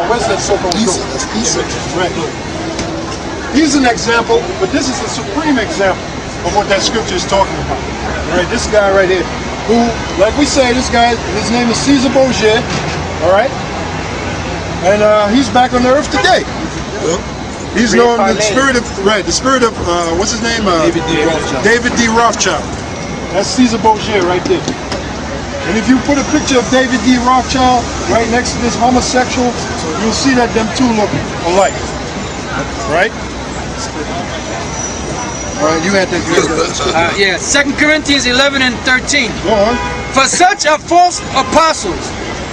where's that so-called goat? That's Esau. Right. He's an example, but this is the supreme example of what that scripture is talking about. All right, this guy right here, who, like we say, this guy, his name is Caesar Borgia. All right, and he's back on the earth today. He's known the spirit of what's his name? David D. Rothschild. That's Caesar Borgia right there. And if you put a picture of David D. Rothschild right next to this homosexual, you'll see that them two look alike. Right? All right, you had that. Yeah, 2 Corinthians 11 and 13. Go on. For such are false apostles,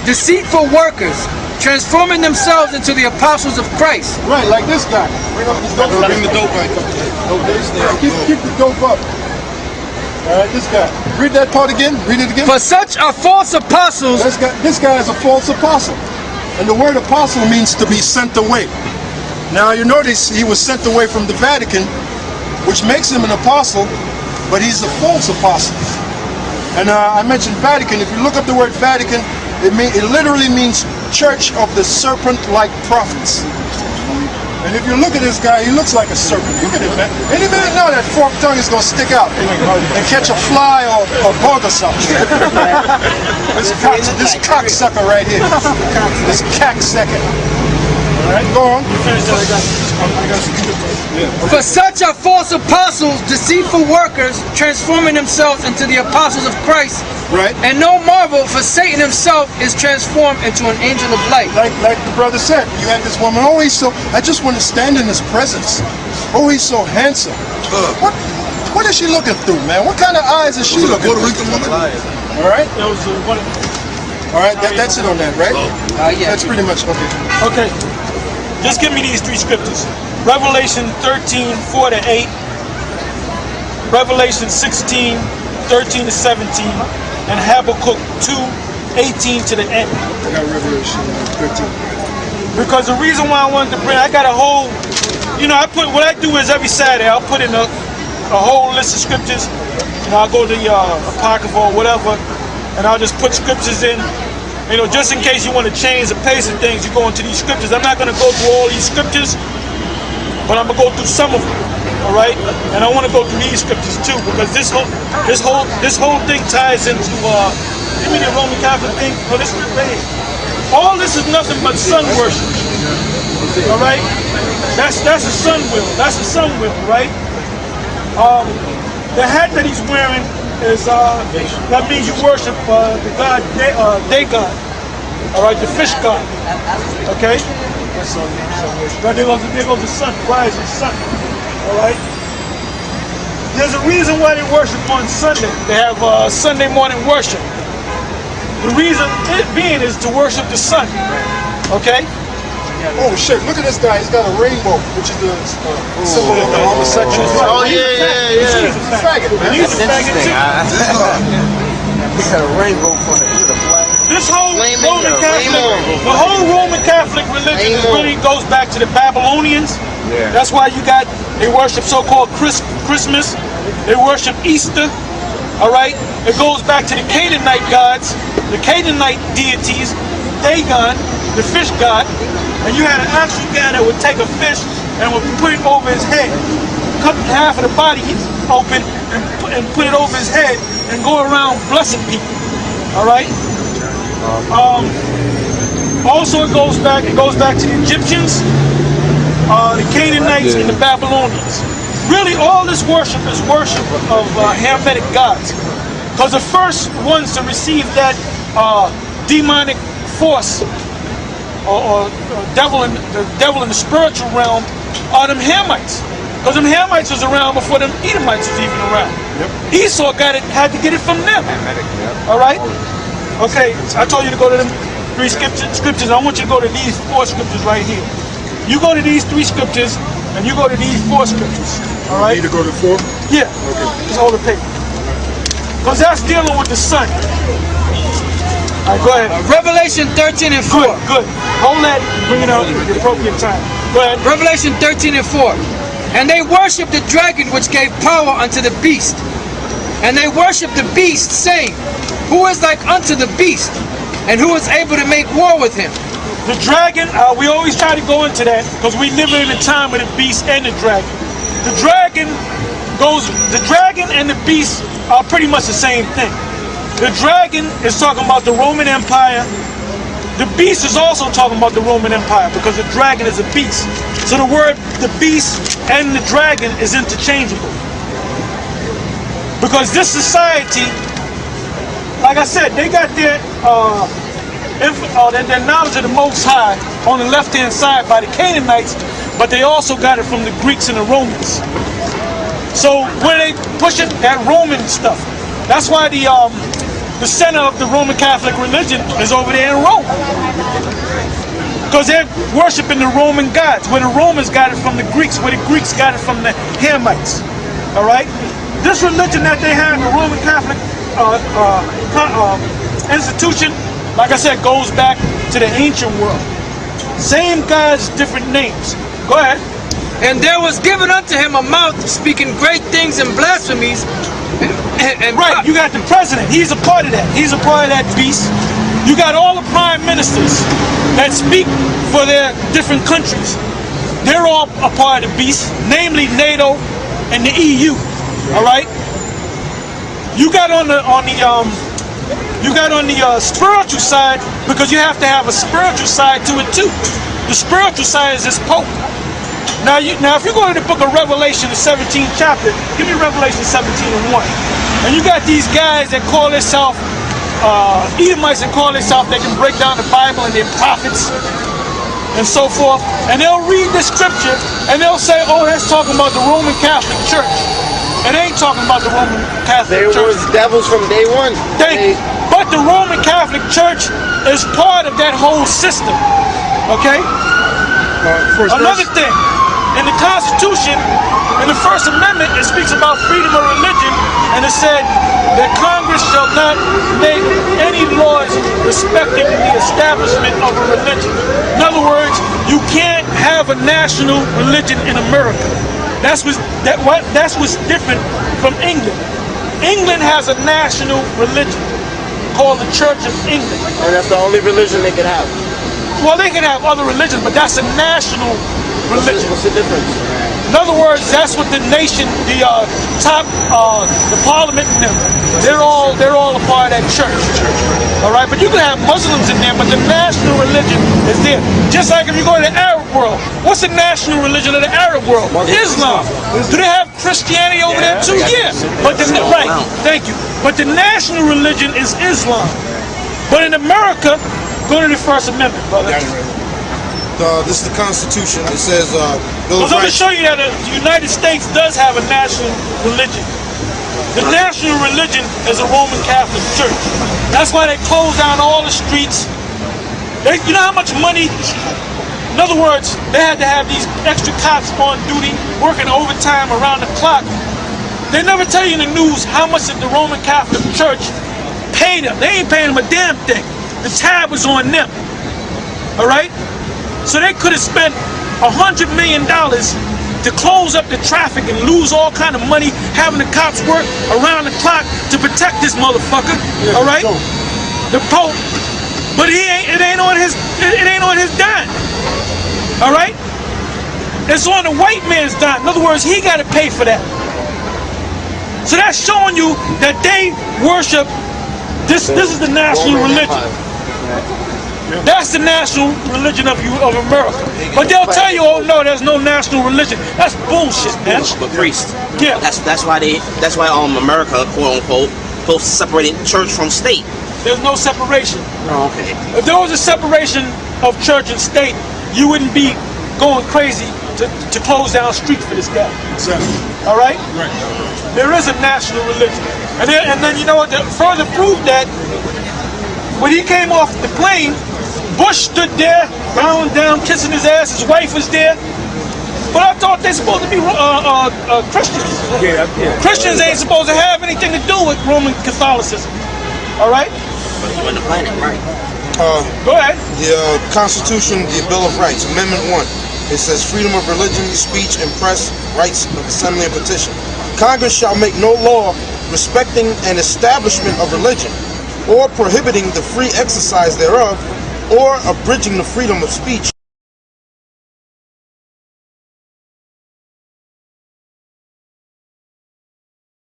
deceitful workers, transforming themselves into the apostles of Christ. Right, like this guy. Bring up this dope. Bring the dope right up. Keep the dope up. All right, this guy. Read that part again. Read it again. For such are false apostles. This guy is a false apostle. And the word apostle means to be sent away. Now you notice he was sent away from the Vatican, which makes him an apostle, but he's a false apostle. And I mentioned Vatican. If you look up the word Vatican, it literally means Church of the Serpent-like Prophets. And if you look at this guy, he looks like a serpent. Look at him, man. Any minute now, that forked tongue is going to stick out and catch a fly or a bug or something. This cocksucker right here. This cocksucker. All right, go on. For such are false apostles, deceitful workers, transforming themselves into the apostles of Christ. Right. And no marvel, for Satan himself is transformed into an angel of light. Like the brother said, you had this woman, oh, he's so, I just want to stand in his presence. Oh, he's so handsome. What is she looking through, man? What kind of eyes is she looking through? All right? That was one. All right, that's it on that, right? Yeah. That's pretty much, okay. Okay. Just give me these three scriptures. Revelation 13, 4 to 8. Revelation 16, 13 to 17. And Habakkuk 2, 18 to the end. I got Revelation 13. Because the reason why I wanted to bring, I got a whole, what I do is every Saturday I'll put in a whole list of scriptures. I'll go to the Apocrypha or whatever, and I'll just put scriptures in. Just in case you want to change the pace of things, you go into these scriptures. I'm not going to go through all these scriptures, but I'm going to go through some of them. All right, and I want to go through these scriptures too, because this whole thing ties into give me the Roman Catholic thing. Oh, this is right here. All this is nothing but sun worship. All right, that's a sun wheel. That's a sun wheel, right? The hat that he's wearing is that means you worship the god Dagon. All right, the fish god. Okay. There goes the sun, rising sun. All right. There's a reason why they worship on Sunday. They have Sunday morning worship. The reason it being is to worship the sun. Okay. Oh shit! Look at this guy. He's got a rainbow, which is the symbol of the homosexuals. Oh yeah. He's a faggot, man. He's a faggot too. He got a rainbow for the flag. This whole the whole Roman Catholic religion really goes back to the Babylonians. Yeah. That's why they worship so-called Christmas. They worship Easter. All right. It goes back to the Canaanite gods, the Canaanite deities, Dagon, the fish god. And you had an actual guy that would take a fish and would put it over his head, cut half of the body open and put it over his head and go around blessing people. All right. Also, it goes back to the Egyptians, the Canaanites, and the Babylonians. Really, all this worship is worship of Hamitic gods, because the first ones to receive that demonic force or devil in the spiritual realm are them Hamites, because them Hamites was around before them Edomites was even around. Yep. Esau had to get it from them. All right. Okay, I told you to go to them three scriptures. I want you to go to these four scriptures right here. You go to these three scriptures, and you go to these four scriptures. All right? You need to go to 4? Yeah. Okay. Just hold the paper. Because that's dealing with the sun. All right, go ahead. Revelation 13 and 4. Good. Hold that and bring it out at the appropriate time. Go ahead. Revelation 13 and 4. And they worshiped the dragon which gave power unto the beast. And they worshiped the beast, saying, Who is like unto the beast? And who is able to make war with him? The dragon, we always try to go into that because we live in a time with the beast and the dragon. The dragon and the beast are pretty much the same thing. The dragon is talking about the Roman Empire. The beast is also talking about the Roman Empire because the dragon is a beast. So the word the beast and the dragon is interchangeable. Because this society, like I said, they got their knowledge of the Most High on the left-hand side by the Canaanites, but they also got it from the Greeks and the Romans. So where they pushing that Roman stuff, that's why the center of the Roman Catholic religion is over there in Rome. Because they're worshiping the Roman gods, where the Romans got it from the Greeks, where the Greeks got it from the Hamites. All right? This religion that they have, the Roman Catholic institution, like I said, goes back to the ancient world. Same gods, different names. Go ahead. And there was given unto him a mouth speaking great things and blasphemies. And right, you got the president. He's a part of that. He's a part of that beast. You got all the prime ministers that speak for their different countries. They're all a part of the beast, namely NATO and the EU. All right. You got on the spiritual side, because you have to have a spiritual side to it too. The spiritual side is this Pope. Now if you go to the book of Revelation, the 17th chapter, give me Revelation 17:1. And you got these guys that call themselves Edomites and call themselves, they can break down the Bible and their prophets and so forth. And they'll read the scripture and they'll say, oh, that's talking about the Roman Catholic Church. It ain't talking about the Roman Catholic Church. There was devils from day one. But the Roman Catholic Church is part of that whole system. Okay? Another thing, in the Constitution, in the First Amendment, it speaks about freedom of religion, and it said that Congress shall not make any laws respecting the establishment of a religion. In other words, you can't have a national religion in America. That's what's different from England. England has a national religion called the Church of England. And that's the only religion they can have. Well, they can have other religions, but that's a national religion. What's the difference? In other words, that's what the nation, the parliament and them, they're all a part of that church. All right, but you can have Muslims in there, but the national religion is there. Just like if you go to the Arab world, what's the national religion of the Arab world? Islam. Do they have Christianity over there too? Yeah. But right, thank you. But the national religion is Islam. But in America, go to the First Amendment, brother. This is the Constitution. It says, Bill of I'm going to Rights. show you that the United States does have a national religion. The national religion is a Roman Catholic Church. That's why they close down all the streets. You know how much money? In other words, they had to have these extra cops on duty, working overtime around the clock. They never tell you in the news how much the Roman Catholic Church paid them. They ain't paying them a damn thing. The tab was on them. All right? So they could have spent $100 million to close up the traffic and lose all kind of money, having the cops work around the clock to protect this motherfucker. All right, the Pope, but it ain't on his dime. All right, it's on the white man's dime. In other words, he got to pay for that. So that's showing you that they worship this. This is the national religion. That's the national religion of America. But they'll tell you, oh no, there's no national religion. That's bullshit, man. But priest, yeah, that's why America, quote unquote, supposed to separate church from state. There's no separation. Oh, okay. If there was a separation of church and state, you wouldn't be going crazy to close down streets for this guy. Exactly. All right? Right. There is a national religion. And then you know what, to further prove that, when he came off the plane, Bush stood there, bowing down, kissing his ass. His wife was there. But I thought they're supposed to be Christians. Yeah. Christians ain't supposed to have anything to do with Roman Catholicism. All right? But you on the planet, right? Go ahead. The Constitution, the Bill of Rights, Amendment 1. It says freedom of religion, speech, and press, rights of assembly and petition. Congress shall make no law respecting an establishment of religion or prohibiting the free exercise thereof, or abridging the freedom of speech